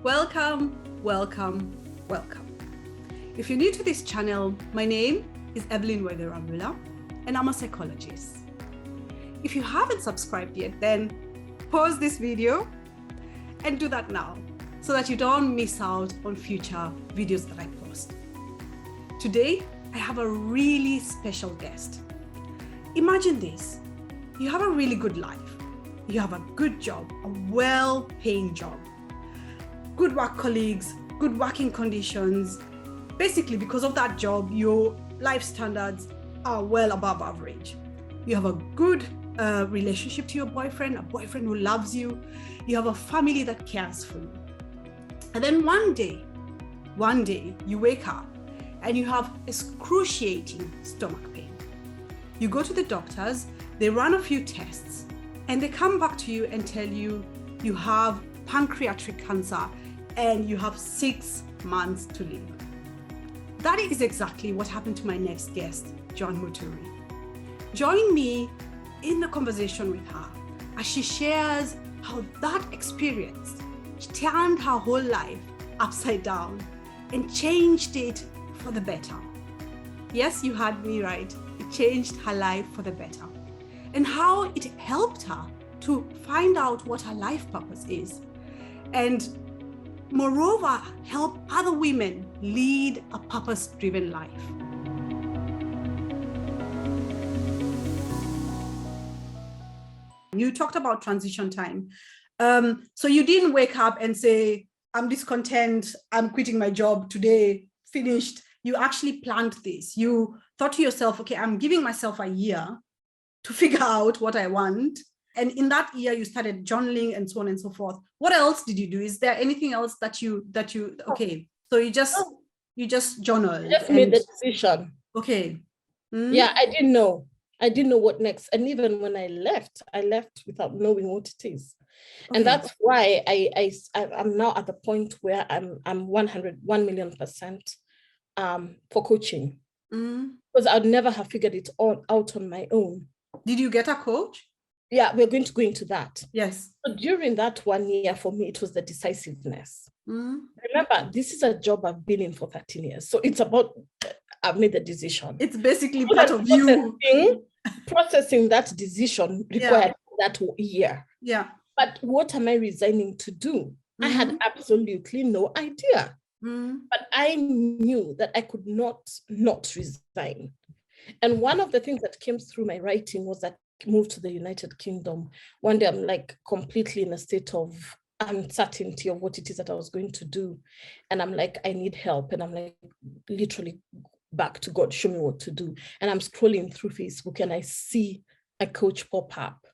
Welcome, welcome, welcome. If you're new to this channel, my name is Evelyn Weatherabula, and I'm a psychologist. If you haven't subscribed yet, then pause this video and do that now so that you don't miss out on future videos that I post. Today, I have a really special guest. Imagine this. You have a really good life. You have a good job, a well-paying job, good work colleagues, good working conditions. Basically, because of that job, your life standards are well above average. You have a good relationship to your boyfriend, a boyfriend who loves you. You have a family that cares for you. And then one day, you wake up and you have excruciating stomach pain. You go to the doctors, they run a few tests, and they come back to you and tell you you have pancreatic cancer and you have 6 months to live. That is exactly what happened to my next guest, Joan Muturi. Join me in the conversation with her as she shares how that experience turned her whole life upside down and changed it for the better. Yes, you heard me right. It changed her life for the better. And how it helped her to find out what her life purpose is. And moreover, help other women lead a purpose-driven life. You talked about transition time. So you didn't wake up and say, I'm discontent, I'm quitting my job today, finished. You actually planned this. You thought to yourself, okay, I'm giving myself a year to figure out what I want. And in that year, you started journaling and so on and so forth. What else did you do? Is there anything else that you okay? So you just journaled. I just made the decision. Okay. Yeah, I didn't know what next. And even when I left without knowing what it is. Okay. And that's why I'm now at the point where I'm 1 million% for coaching. Because I'd never have figured it all out on my own. Did you get a coach? Yeah, we're going to go into that. Yes. So during that 1 year, for me, it was the decisiveness. Remember, this is a job I've been in for 13 years. So it's about, I've made the decision. It's basically part of you. Processing that decision required that year. Yeah. But what am I resigning to do? I had absolutely no idea. But I knew that I could not resign. And one of the things that came through my writing was that I moved to the United Kingdom. One day I'm like completely in a state of uncertainty of what it is that I was going to do. And I'm like, I need help. And I'm like, literally back to God, show me what to do. And I'm scrolling through Facebook and I see a coach pop up.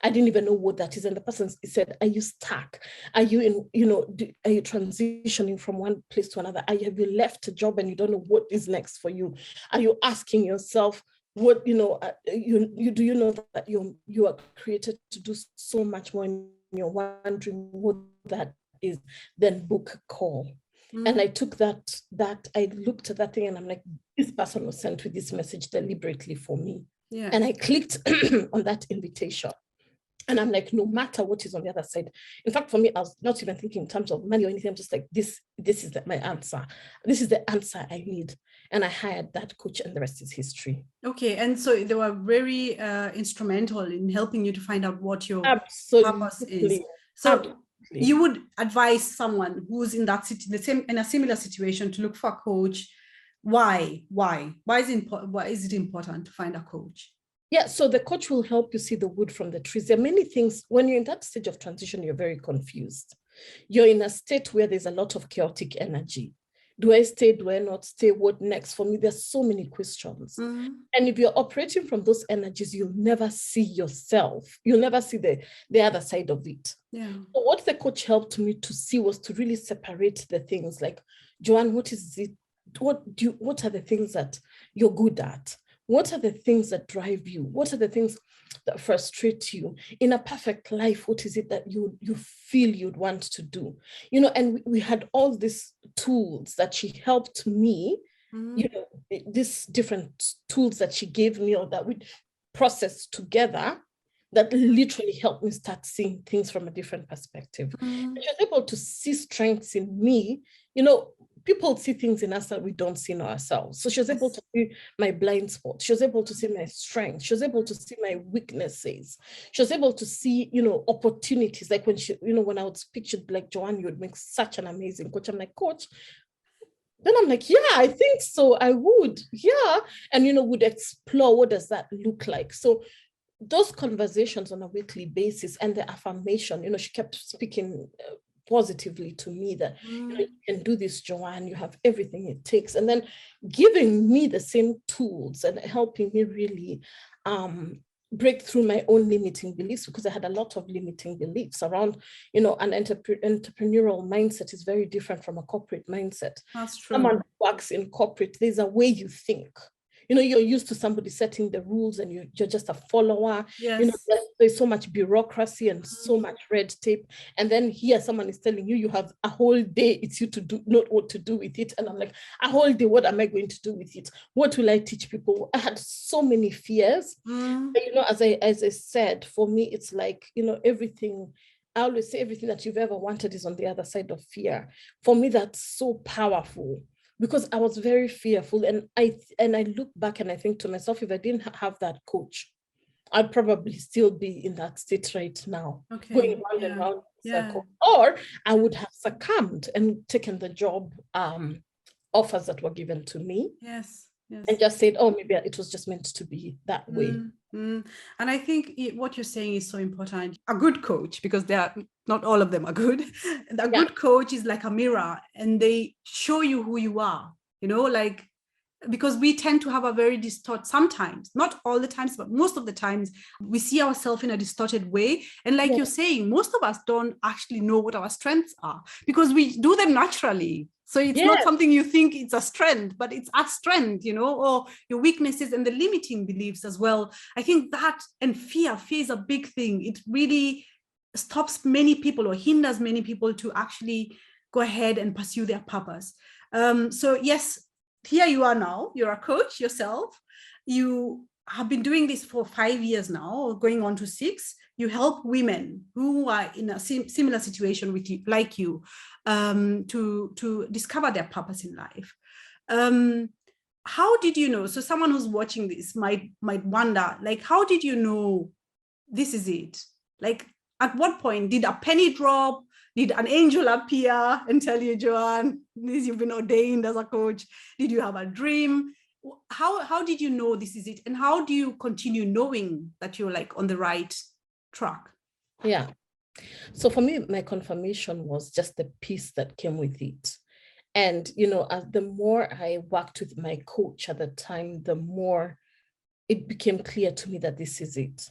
I didn't even know what that is. And the person said, are you stuck? Are you are you transitioning from one place to another? Have you left a job and you don't know what is next for you? Are you asking yourself, what, do you know that you are created to do so much more and you're wondering what that is? Then book a call. And I took that, I looked at that thing and I'm like, this person was sent with this message deliberately for me. Yeah. And I clicked on that invitation. And I'm like, no matter what is on the other side. In fact, for me, I was not even thinking in terms of money or anything. I'm just like, this is my answer. This is the answer I need. And I hired that coach and the rest is history. Okay. And so they were very instrumental in helping you to find out what your purpose is. So you would advise someone who's in that in a similar situation to look for a coach. Why? Why is it important to find a coach? Yeah, so the coach will help you see the wood from the trees. There are many things, when you're in that stage of transition, you're very confused. You're in a state where there's a lot of chaotic energy. Do I stay? Do I not stay? What next for me? There's so many questions. And if you're operating from those energies, you'll never see yourself. You'll never see the other side of it. Yeah. So what the coach helped me to see was to really separate the things like, Joan, what is it? What are the things that you're good at? What are the things that drive you? What are the things that frustrate you? In a perfect life, what is it that you feel you'd want to do? And we had all these tools that she helped me, these different tools that she gave me or that we processed together that literally helped me start seeing things from a different perspective. And she was able to see strengths in me. People see things in us that we don't see in ourselves. So she was able to see my blind spots. She was able to see my strengths. She was able to see my weaknesses. She was able to see, opportunities. Like when I would speak, she'd be like, Joan, you would make such an amazing coach. I'm like, coach. Then I'm like, yeah, I think so. I would. Yeah. And, would explore what does that look like. So those conversations on a weekly basis and the affirmation, she kept speaking positively to me that you can do this, Joan, you have everything it takes, and then giving me the same tools and helping me really break through my own limiting beliefs, because I had a lot of limiting beliefs around, an entrepreneurial mindset is very different from a corporate mindset. That's true. Someone who works in corporate, there's a way you think. You're used to somebody setting the rules and you're just a follower. Yes. There's so much bureaucracy and so much red tape. And then here someone is telling you have a whole day, it's you to do, not what to do with it. And I'm like, a whole day, what am I going to do with it? What will I teach people? I had so many fears. But, as I said, for me, it's like, everything, I always say everything that you've ever wanted is on the other side of fear. For me, that's so powerful. Because I was very fearful, and I look back and I think to myself, if I didn't have that coach, I'd probably still be in that state right now, going round and round in a circle. Or I would have succumbed and taken the job offers that were given to me. Yes. And just said, oh, maybe it was just meant to be that way. And I think what you're saying is so important. A good coach, because not all of them are good. A good coach is like a mirror, and they show you who you are, because we tend to have a very sometimes, not all the times, but most of the times we see ourselves in a distorted way. And like you're saying, most of us don't actually know what our strengths are because we do them naturally. So it's not something you think it's a strength, but it's a strength, or your weaknesses and the limiting beliefs as well. I think that, and fear is a big thing. It really stops many people or hinders many people to actually go ahead and pursue their purpose. So yes, here you are now, you're a coach yourself. You have been doing this for 5 years now, going on to 6. You help women who are in a similar situation with you, like you, to discover their purpose in life. How did you know? So someone who's watching this might wonder, like, how did you know this is it? Like, at what point did a penny drop? Did an angel appear and tell you, Joan, you've been ordained as a coach? Did you have a dream? How did you know this is it? And how do you continue knowing that you're like on the right track? Yeah. So for me, my confirmation was just the peace that came with it. And, as the more I worked with my coach at the time, the more it became clear to me that this is it.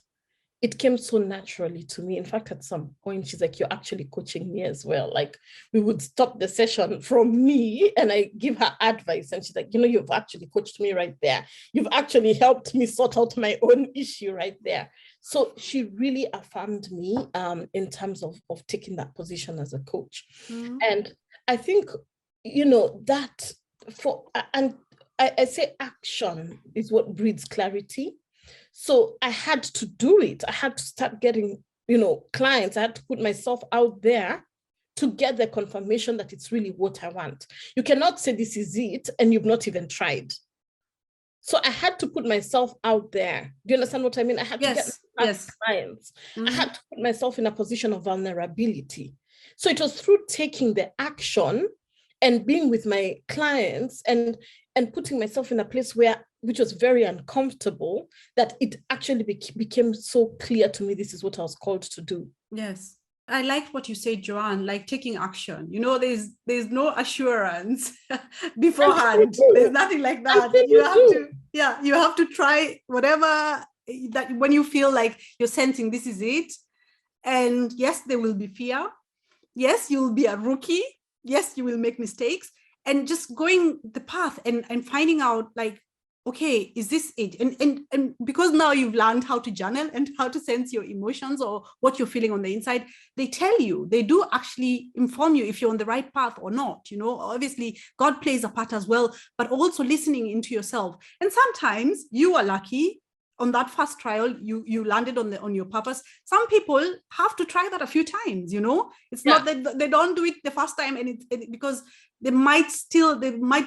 It came so naturally to me. In fact, at some point, she's like, you're actually coaching me as well. Like, we would stop the session from me and I give her advice. And she's like, you've actually coached me right there. You've actually helped me sort out my own issue right there. So she really affirmed me in terms of taking that position as a coach. Mm-hmm. And I think, that I say action is what breeds clarity. So I had to do it. I had to start getting, clients. I had to put myself out there to get the confirmation that it's really what I want. You cannot say this is it and you've not even tried. So I had to put myself out there. Do you understand what I mean? I had to get clients. Mm-hmm. I had to put myself in a position of vulnerability. So it was through taking the action and being with my clients and putting myself in a place which was very uncomfortable, that it actually became so clear to me, this is what I was called to do. Yes. I liked what you said, Joan, like taking action. There's no assurance beforehand. There's nothing like that. You have to try whatever that when you feel like you're sensing this is it. And yes, there will be fear. Yes, you'll be a rookie. Yes, you will make mistakes. And just going the path and finding out like, okay, is this it? And because now you've learned how to journal and how to sense your emotions or what you're feeling on the inside, they tell you, they do actually inform you if you're on the right path or not. Obviously God plays a part as well, but also listening into yourself. And sometimes you are lucky on that first trial, you landed on your purpose. Some people have to try that a few times, it's not that they don't do it the first time, and because there might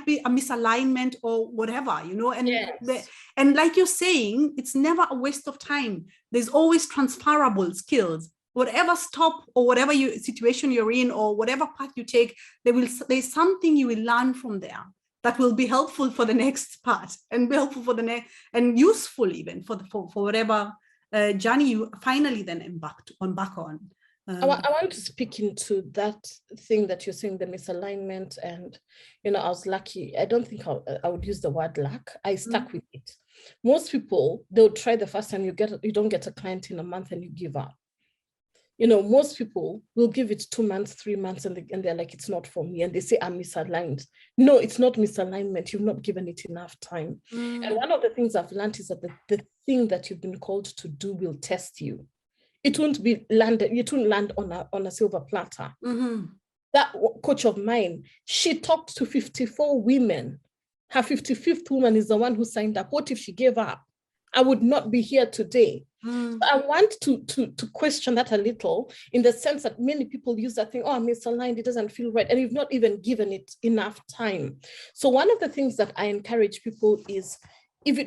be a misalignment or whatever, and yes. and like you're saying, it's never a waste of time. There's always transferable skills. Whatever stop or whatever situation you're in or whatever path you take, there's something you will learn from there that will be helpful for the next part and be helpful for the next, and useful even for whatever journey you finally then embark on. I want to speak into that thing that you're saying, the misalignment. And, I was lucky. I don't think I would use the word luck. I stuck with it. Most people, they'll try the first time, you don't get a client in a month and you give up. Most people will give it 2 months, 3 months, and they're like, it's not for me. And they say, I'm misaligned. No, it's not misalignment. You've not given it enough time. And one of the things I've learned is that the thing that you've been called to do will test you. It won't land on a silver platter. That coach of mine, she talked to 54 women. Her 55th woman is the one who signed up. What if she gave up? I would not be here today. So I want to question that a little, in the sense that many people use that thing, oh, I'm misaligned, it doesn't feel right, and you've not even given it enough time. So one of the things that I encourage people is, if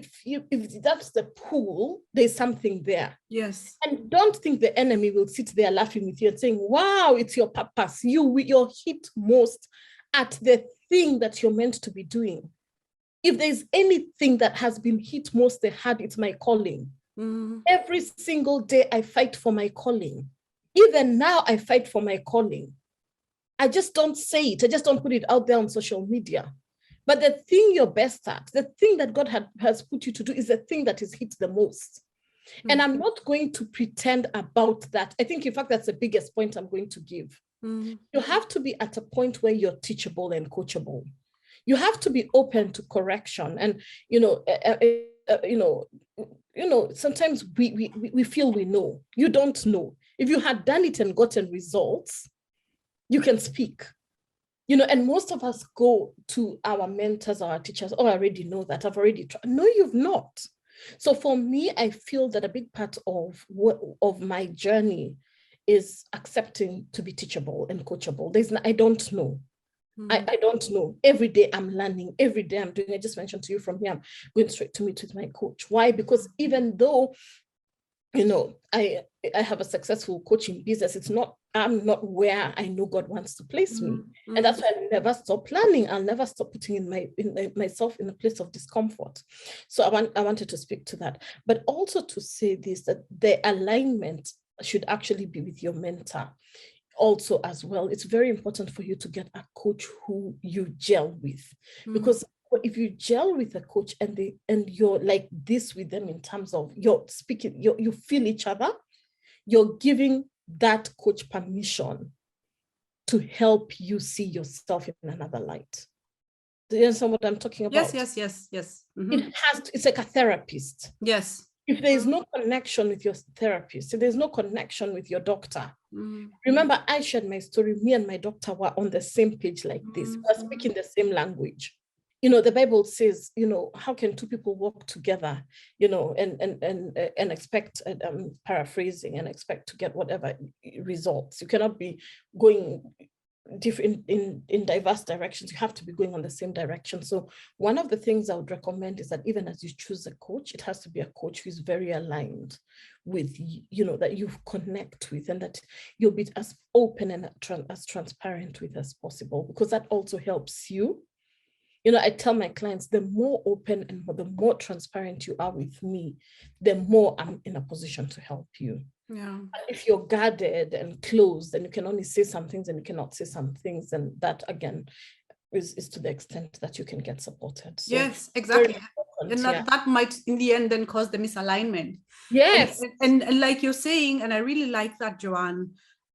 that's the pool, there's something there. Yes. And don't think the enemy will sit there laughing with you and saying, wow, it's your purpose. You're hit most at the thing that you're meant to be doing. If there's anything that has been hit most hard, it's my calling. Every single day I fight for my calling. Even now I fight for my calling. I just don't say it. I just don't put it out there on social media. But the thing you're best at, the thing that God has put you to do, is the thing that is hit the most. And I'm not going to pretend about that. I think, in fact, that's the biggest point I'm going to give. You have to be at a point where you're teachable and coachable. You have to be open to correction. And, sometimes we feel we know. You don't know. If you had done it and gotten results, you can speak. And most of us go to our mentors, our teachers, oh, I already know that, I've already tried. No, you've not. So for me, I feel that a big part of my journey is accepting to be teachable and coachable. I don't know. I don't know. Every day I'm learning. Every day I'm doing. I just mentioned to you, from here, I'm going straight to meet with my coach. Why? Because even though, I have a successful coaching business, I'm not where I know God wants to place me. And that's why I never stop learning. I'll never stop putting myself in a place of discomfort. So I wanted to speak to that. But also to say this, that the alignment should actually be with your mentor. Also, as well, it's very important for you to get a coach who you gel with, because if you gel with a coach and you're like this with them, in terms of you're speaking, you feel each other, you're giving that coach permission to help you see yourself in another light. Do you understand what I'm talking about? Yes. It's like a therapist. Yes. If there is no connection with your therapist, if there's no connection with your doctor, remember, I shared my story. Me and my doctor were on the same page like this. We were speaking the same language. The Bible says, how can two people walk together, and expect, paraphrasing, and expect to get whatever results. You cannot be going different in diverse directions. You have to be going on the same direction. So one of the things I would recommend is that even as you choose a coach, it has to be a coach who is very aligned with, that you connect with, and that you'll be as open and as transparent with as possible, because that also helps you. I tell my clients, the more open and the more transparent you are with me, the more I'm in a position to help you. Yeah. If you're guarded and closed, and you can only say some things and you cannot say some things, and that again is to the extent that you can get supported. So yes, exactly. And that might in the end then cause the misalignment. Yes. And like you're saying, and I really like that, Joan,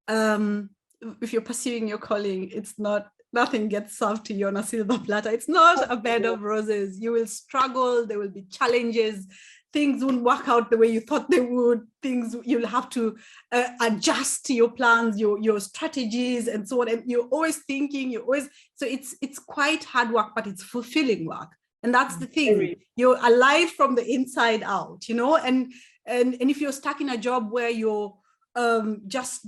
if you're pursuing your calling, nothing gets served to you on a silver platter. It's not a bed of roses. You will struggle. There will be challenges. Things won't work out the way you thought they would. You'll have to adjust to your plans, your strategies, and so on. And you're always thinking. So it's quite hard work, but it's fulfilling work. And that's the thing. You're alive from the inside out, you know, and if you're stuck in a job where you're just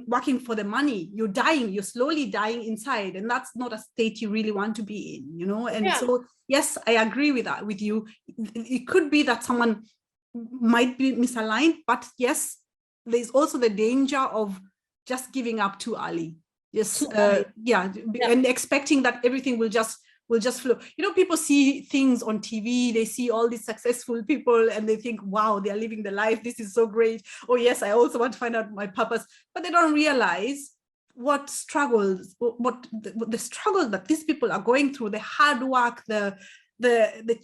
working for the money, you're slowly dying inside, and that's not a state you really want to be in, you know. And so yes, I agree with you. It could be that someone might be misaligned, but yes, there's also the danger of just giving up too early. Yes, and expecting that everything will just flow. You know, people see things on TV, they see all these successful people and they think, wow, they're living the life, this is so great. Oh yes, I also want to find out my purpose. But they don't realize what struggles, what the struggles that these people are going through, the hard work, the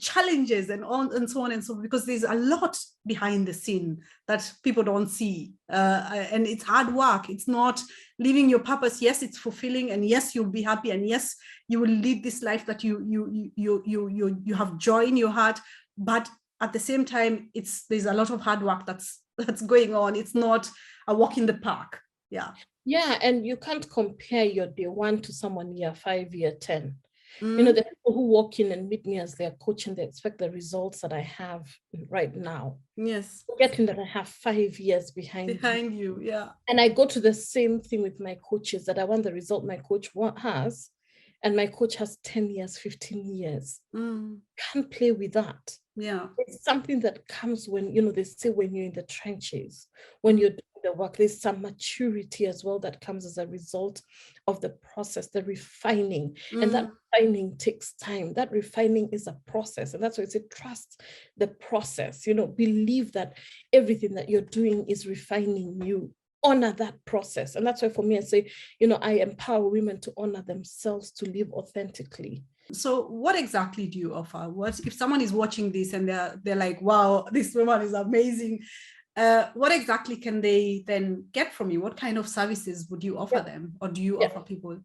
challenges and so on and so on, because there's a lot behind the scene that people don't see, and it's hard work. It's not living your purpose. Yes, it's fulfilling, and yes, you'll be happy, and yes, you will lead this life that you have joy in your heart. But at the same time, there's a lot of hard work that's going on. It's not a walk in the park. Yeah, and you can't compare your day 1 to someone year 5, year 10. You know, the people who walk in and meet me as their coach and they expect the results that I have right now. Yes. Forgetting that I have 5 years behind you. Yeah. And I go to the same thing with my coaches, that I want the result my coach has, and my coach has 10 years, 15 years. Can't play with that. Yeah. It's something that comes when, you know, they say when you're in the trenches, when you're doing the work, there's some maturity as well that comes as a result of the process, the refining. And that refining takes time. That refining is a process. And that's why I say trust the process, you know, believe that everything that you're doing is refining you. Honor that process. And that's why for me, I say, you know, I empower women to honor themselves, to live authentically. So what exactly do you offer? What if someone is watching this and they're like, wow, this woman is amazing. What exactly can they then get from you? What kind of services would you offer them, or do you offer people?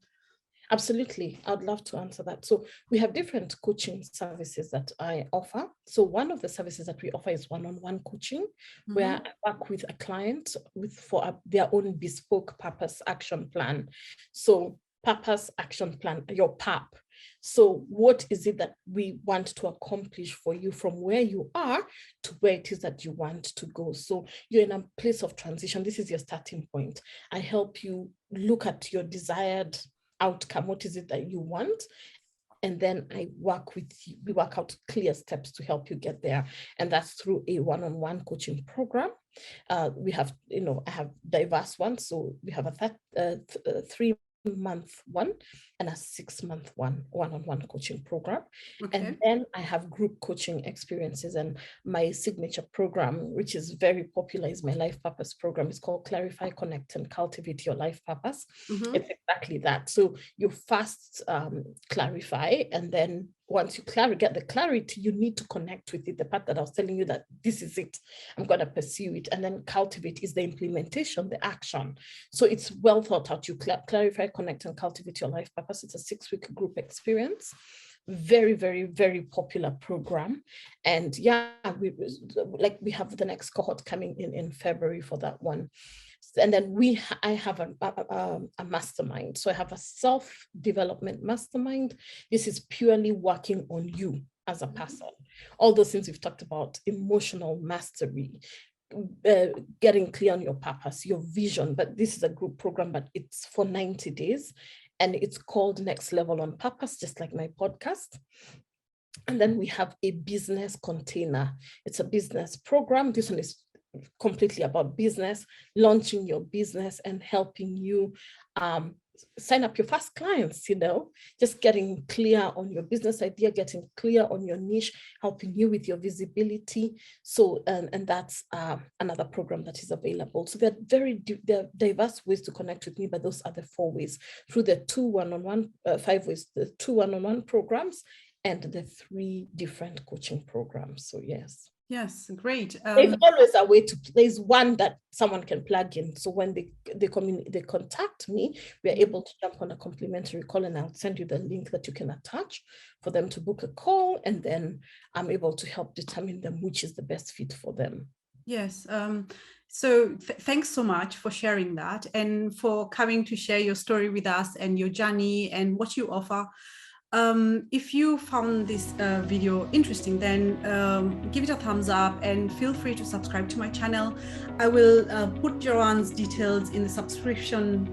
Absolutely. I'd love to answer that. So we have different coaching services that I offer. So one of the services that we offer is one-on-one coaching, where I work with a client for their own bespoke purpose action plan. So purpose action plan, your PAP. So what is it that we want to accomplish for you from where you are to where it is that you want to go? So you're in a place of transition. This is your starting point. I help you look at your desired outcome. What is it that you want? And then I work with you. We work out clear steps to help you get there. And that's through a one-on-one coaching program. We have, you know, I have diverse ones. So we have a 3-month one and a 6-month one-on-one coaching program. Okay. And then I have group coaching experiences, and my signature program, which is very popular, is my life purpose program. It's called Clarify, Connect, and Cultivate Your Life Purpose. It's exactly that. So you first clarify, and then once you get the clarity, you need to connect with it. The part that I was telling you that this is it, I'm going to pursue it. And then cultivate is the implementation, the action. So it's well thought out. You clarify, connect, and cultivate your life purpose. It's a 6-week group experience. Very, very, very popular program. And yeah, we have the next cohort coming in February for that one. And then I have a mastermind. So I have a self-development mastermind. This is purely working on you as a person. All those things we've talked about: emotional mastery, getting clear on your purpose, your vision. But this is a group program, but it's for 90 days. And it's called Next Level on Purpose, just like my podcast. And then we have a business container. It's a business program. This one is completely about business, launching your business and helping you sign up your first clients, you know, just getting clear on your business idea, getting clear on your niche, helping you with your visibility. So, and that's another program that is available. So there are diverse ways to connect with me, but those are the 4 ways: through the 2 one-on-one, 5 ways, the 2 one-on-one programs, and the 3 different coaching programs. So yes. Yes, great. There's always a way there's one that someone can plug in. So when they contact me, we are able to jump on a complimentary call, and I'll send you the link that you can attach for them to book a call. And then I'm able to help determine them which is the best fit for them. Yes. So thanks so much for sharing that and for coming to share your story with us and your journey and what you offer. If you found this video interesting, then give it a thumbs up and feel free to subscribe to my channel. I will put Joan's details in the subscription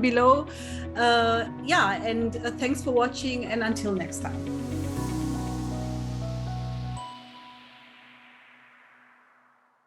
below. Yeah, and thanks for watching, and until next time.